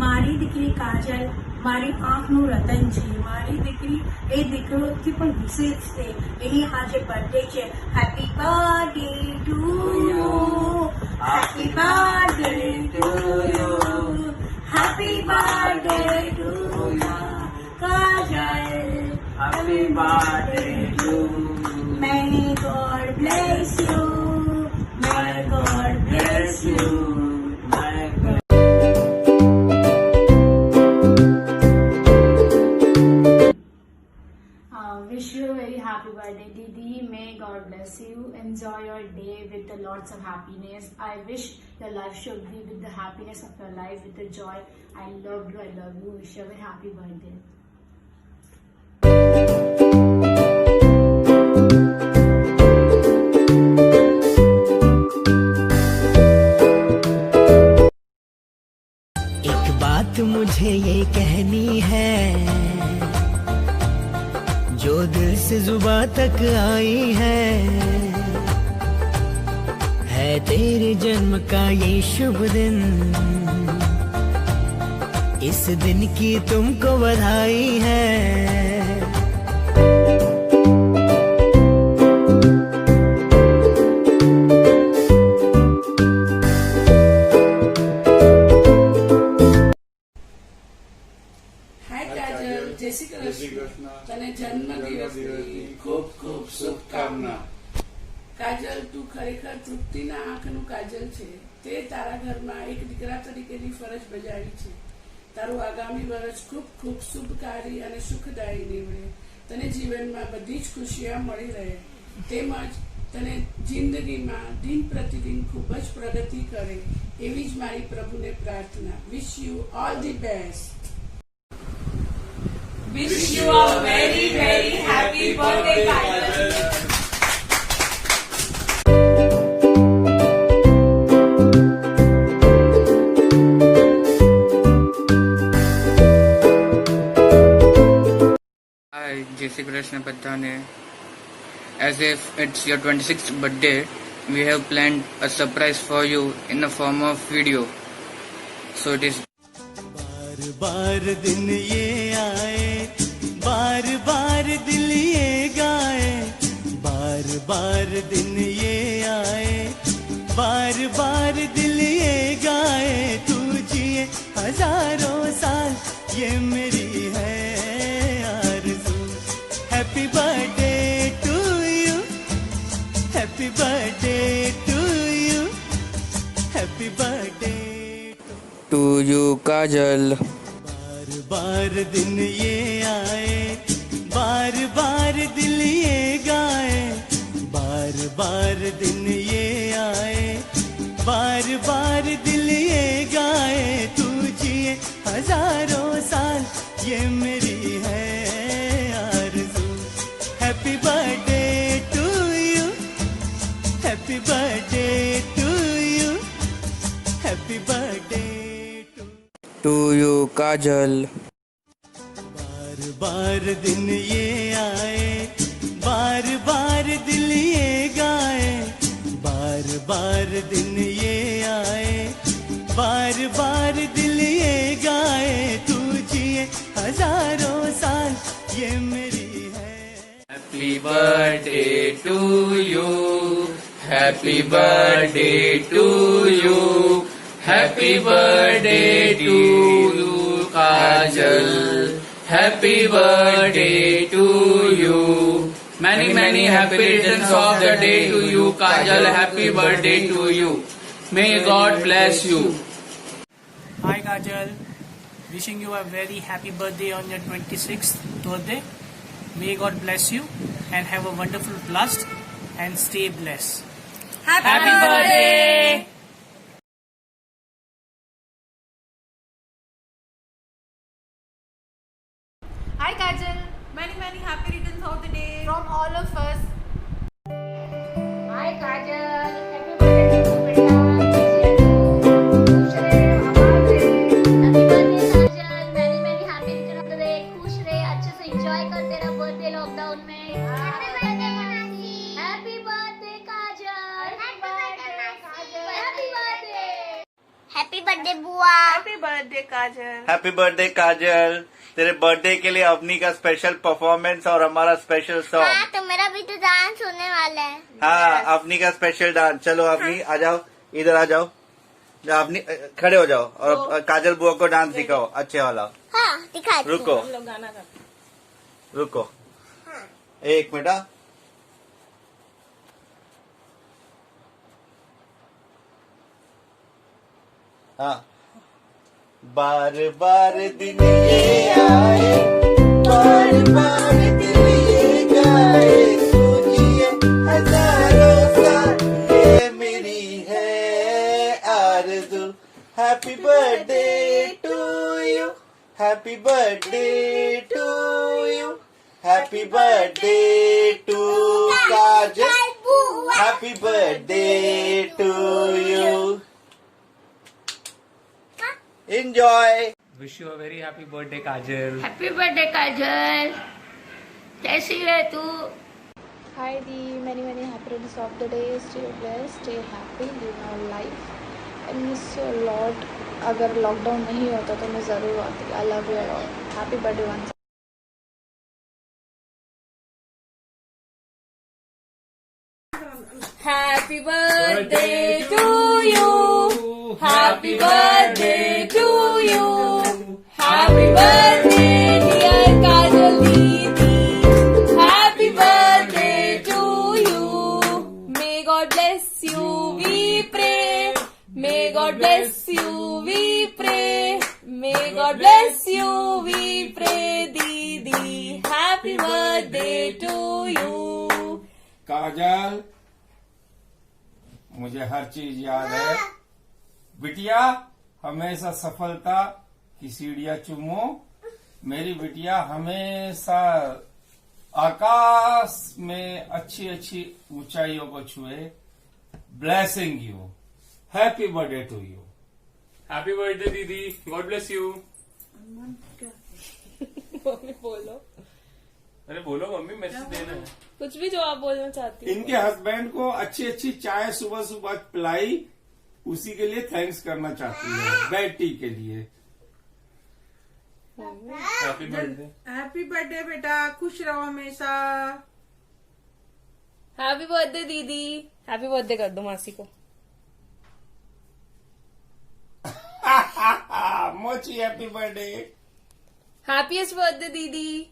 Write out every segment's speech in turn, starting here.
મારી દીકરી કાજલ, મારી આંખનું રતન છે. મારી દીકરી એ દીકરોથી પણ વિશેષ છે. એની આજે બર્થડે છે. Happy birthday to you, happy birthday to you, happy birthday to you Kajal, happy birthday to you. May God bless you, may God bless you, may God. Wish you a very happy birthday, Didi. May God bless you. Enjoy your day with the lots of happiness. I wish your life should be with the happiness of your life, with the joy. I love you. I love you. Wish you a very happy birthday. एक बात मुझे ये कहनी है, जो दिल से जुबां तक आई है तेरे जन्म का ये शुभ दिन, इस दिन की तुमको बधाई है। જય શ્રી કૃષ્ણ. તને જન્મદિવસની ખૂબ ખૂબ શુભકામના. કાજલ, તું ખરેખર તૃપ્તિના આંખનું કાજલ છે. તે તારા ઘરમાં એક દીકરા તરીકેની ફરજ બજાવી છે. તારું આગામી વર્ષ ખૂબ ખૂબ શુભકારી અને સુખદાયી નીવડે. તને જીવનમાં બધી જ ખુશીઓ મળી રહે, તેમજ તને જિંદગીમાં દિન પ્રતિદિન ખૂબ જ પ્રગતિ કરે, એવી જ મારી પ્રભુને પ્રાર્થના. Wish you all the best. Wish you a very very happy birthday, Kajal. Hi, Jai Shri Krishna Bhattane. As if it's your 26th birthday, we have planned a surprise for you in the form of video. So it is. बार बार दिन ये आए, बार बार दिल ये गाए, बार बार दिन ये आए, बार बार दिल ये गाए, तू जिए हजारों साल, ये मेरी है आरज़ू. Happy birthday to you, happy birthday to you, happy birthday To you, Kajal. बार बार दिन ये आए, बार बार दिल ये गाए, बार बार दिन ये आए, बार बार दिल ये गाए, तू जिए हजारों साल, ये मेरी है आरज़ू. Happy birthday to you, happy birthday to you, happy birthday To you, Kajal. बार बार दिन ये आए, बार बार दिल ये गाए, बार बार दिन ये आए, बार बार दिल ये गाए, तू जिए हजारों साल, ये मेरी है. Happy birthday to you. Happy birthday to you. Happy birthday to you, Kajal. Happy birthday to you. Many many happy returns of the day to you, Kajal. Happy birthday to you. May God bless you. Hi Kajal, wishing you a very happy birthday on your 26th birthday. May God bless you and have a wonderful blast and stay blessed. Happy birthday. Hi Kajal, many many happy returns of the day from all of us. Hi Kajal, happy birthday to beta. खुश रहे, आबाद रहे. Happy birthday Kajal, many many happy return of the day. खुश रहे, अच्छे से enjoy कर तेरा birthday lockdown में. Happy birthday मासी. Happy birthday Kajal. Happy birthday Kajal. Happy birthday. Happy birthday बुआ। हैप्पी बर्थडे काजल। हैप्पी बर्थडे काजल। तेरे बर्थडे के लिए अवनी का स्पेशल परफॉर्मेंस और हमारा स्पेशल सॉन्ग। तो मेरा भी तो डांस होने वाला है। हाँ, अवनी का स्पेशल डांस। चलो अवनी आ जाओ, इधर आ जाओ। अवनी खड़े हो जाओ और काजल बुआ को डांस दिखाओ अच्छे वाला। हाँ दिखा। रुको रुको, एक मिनट। हाँ, बार बार दिन ये आए, बार बार दिन ये जाए, सोचिए हजारों साल ये मेरी है आरज़ू। Happy birthday to you, happy birthday to you, happy birthday to Kajal, happy birthday to you. Enjoy. Wish you a very happy birthday, Kajal. Happy birthday Kajal, कैसी है तू? Hi Dee, many happy returns of the day. Stay blessed, stay happy, live your life. I miss you a lot. अगर lockdown नहीं होता तो मैं ज़रूर आती. I love you a lot. Happy birthday once. Happy birthday to you. Happy birthday to you. Happy birthday dear Kajal Didi. Happy birthday to you. May God bless you, we pray. May God bless you, we pray. May God bless you, we pray. Didi, happy birthday to you. काजल, मुझे हर चीज याद है। बिटिया, हमेशा सफलता की सीढ़ियां चूमो। मेरी बिटिया हमेशा आकाश में अच्छी अच्छी ऊंचाइयों को छुए। Blessing you. Happy birthday to you. Happy birthday, Didi. God bless you. बोलो अरे बोलो मम्मी, मैसेज देना है। कुछ भी जो आप बोलना चाहती हैं। इनके हस्बैंड को अच्छी अच्छी चाय सुबह सुबह पिलाई, उसी के लिए थैंक्स करना चाहती है, बेड टी के लिए। Happy birthday. हैप्पी बर्थडे बेटा, खुश रहो हमेशा। हैप्पी बर्थडे दीदी। हैप्पी बर्थडे कर दो मासी को। मोची हैप्पी बर्थडे। हैप्पीएस्ट बर्थडे दीदी।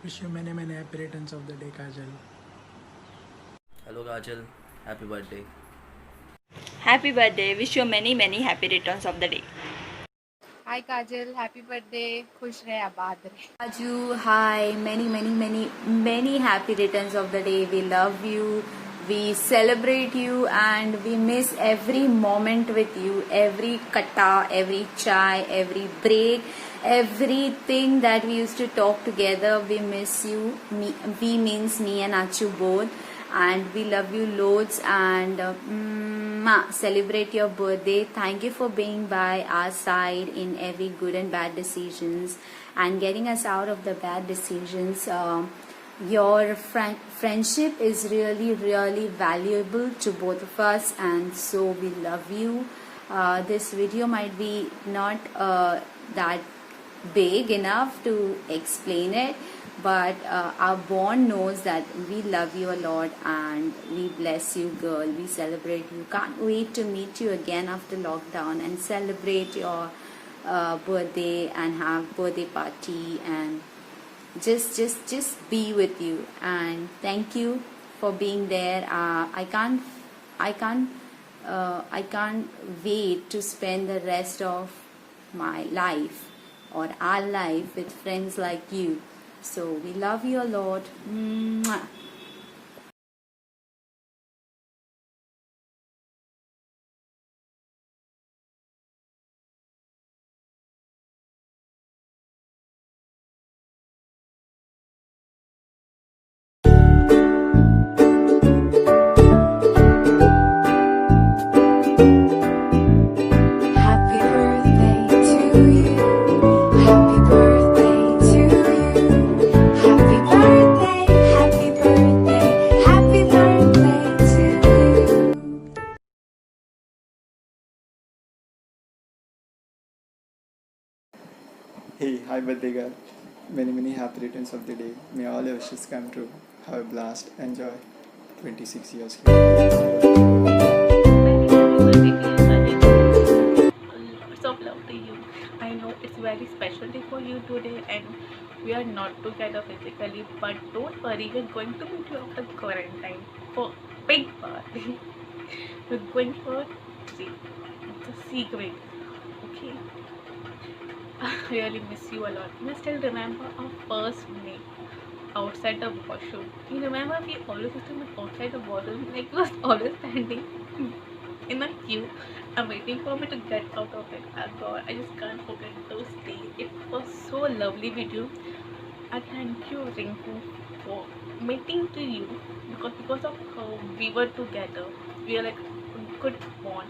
Wish you many happy returns of the day, Kajal. Hello Kajal, happy birthday. Happy birthday. Wish you many happy returns of the day. Hi Kajal, happy birthday. खुश रहे, आबाद रहे. Raju, hi, many happy returns of the day. We love you, we celebrate you, and we miss every moment with you. Every katta, every chai, every break, everything that we used to talk together. We miss you. We means me and Achu both. And we love you loads, and celebrate your birthday. Thank you for being by our side in every good and bad decisions and getting us out of the bad decisions. Your friendship is really valuable to both of us, and so we love you. This video might be not that big enough to explain it, but our bond knows that we love you a lot and we bless you, girl. We celebrate you. Can't wait to meet you again after lockdown and celebrate your birthday and have birthday party and just be with you. And thank you for being there. I can't wait to spend the rest of my life or our life with friends like you. So we love you a lot. Mwah. Hey, hi birthday girl. Many happy returns of the day. May all your wishes come true. Have a blast. Enjoy. 26 years. Lots of love to you. I know it's very special day for you today and we are not together physically, but don't worry, we're going to meet you after quarantine for big party. We're going for the secret. Okay. I really miss you a lot. I still remember our first meet outside the washroom. You remember we always used to meet outside the washroom, like was always standing in a queue and waiting for me to get out of it. Oh God, I just can't forget those days. It was so lovely with you. I thank you, Rinku, for meeting to you because of how we were together. We are like a good bond.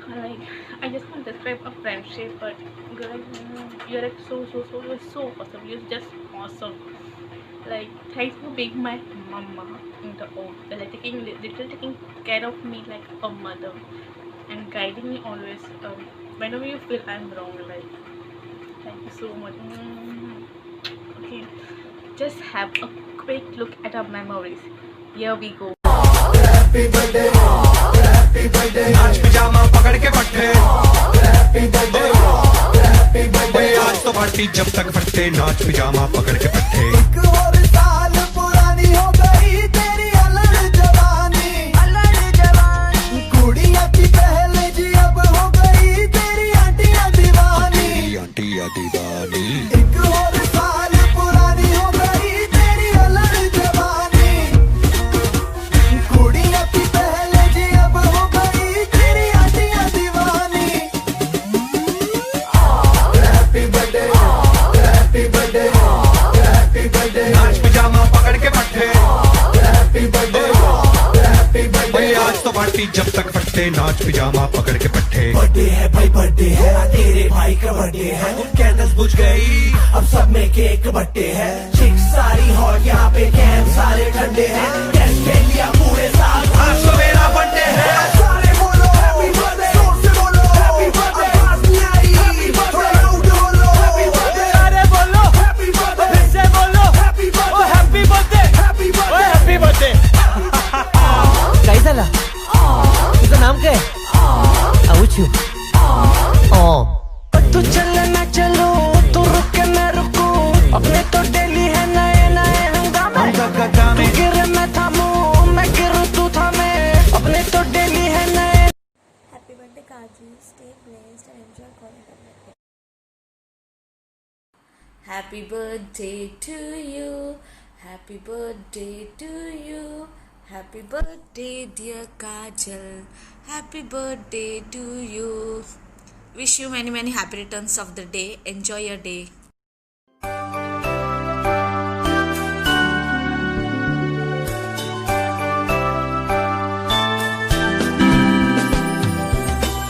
Like I just can't describe a friendship, but you're like so you're so awesome. You're just awesome. Like thanks for being my mama in the old, like taking care of me like a mother and guiding me always. Whenever you feel I'm wrong, like thank you so much. Okay, just have a quick look at our memories. Here we go. Happy birthday, happy birthday. नाच पिजामा पकड़ के पट्टे. Happy birthday, happy birthday. आज तो party जब तक फटते. नाच पिजामा पकड़ के पट्टे. एक और साल पुरानी हो गई तेरी अलग जवानी. कुड़िया की पहले जी अब हो गई तेरी आंटियां दीवानी. आंटियां दीवानी. एक और साल पुरानी हो गई तेरी अलग जवानी. कुड़िया की पहले जी अब हो गई तेरी आंटियां दीवानी. Happy birthday, happy birthday, happy birthday. नाच पिजामा पकड़ के पट्टे. Happy birthday, happy birthday. आज तो पार्टी जब तक फटते. नाच पिजामा पकड़ के पट्टे. बर्थडे है भाई, बर्थडे है तेरे भाई का बर्थडे है. कैंडल्स बुझ गई अब सब में केक बट्टे है. चिक सारी हॉट यहाँ पे कैंप सारे ठंडे हैं. कैश ले लिया पूरे साल. आज तो मेरा बर्थडे है. सारे बोलो हैप्पी बर्थडे. जोर से बोलो हैप्पी बर्थडे. आवाज नहीं आई हैप्पी बर्थडे. लाउड बोलो हैप्पी बर्थडे. अरे बोलो हैप्पी बर्थडे. फिर से बोलो हैप्पी बर्थडे. ओ happy birthday, happy birthday, happy birthday. काय झाला? तुझं नाम काय? आऊचू. तू चले मैं चलूं, तू रुके मैं रुकूं. अपने तो डेली है नए नए हंगामे. तू गिरे मैं थामूं, मैं गिरूं तू थामे. अपने तो डेली है नए. Happy birthday Kajal, stay blessed and enjoy quarantine. Happy birthday to you. Happy birthday to you. Happy birthday dear Kajal. Happy birthday to you. Wish you many happy returns of the day. Enjoy your day.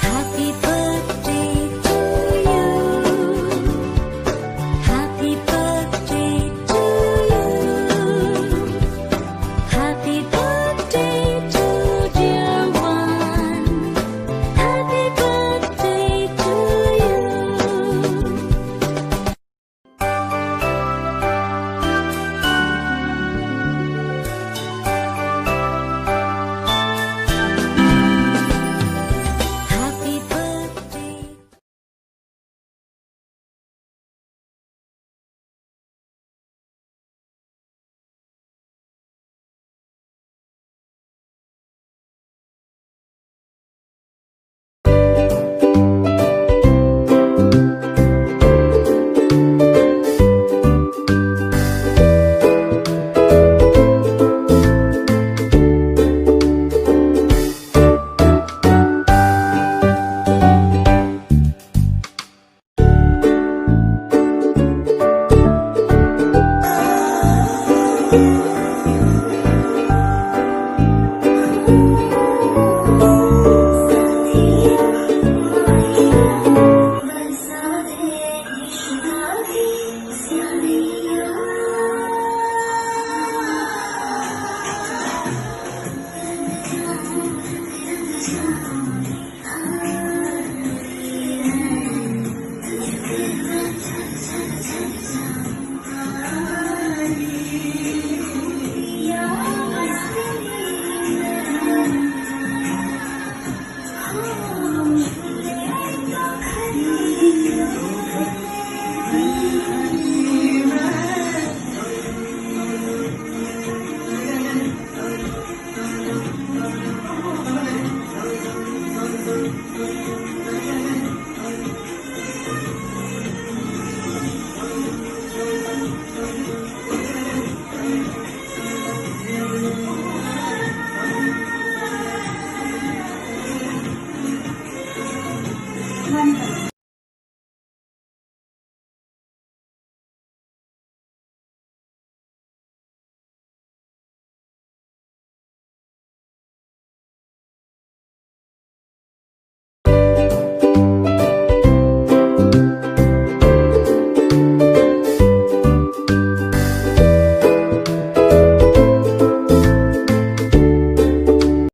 Happy birthday to you. Happy birthday to you. Happy birthday to dear one. Happy birthday to you. to you.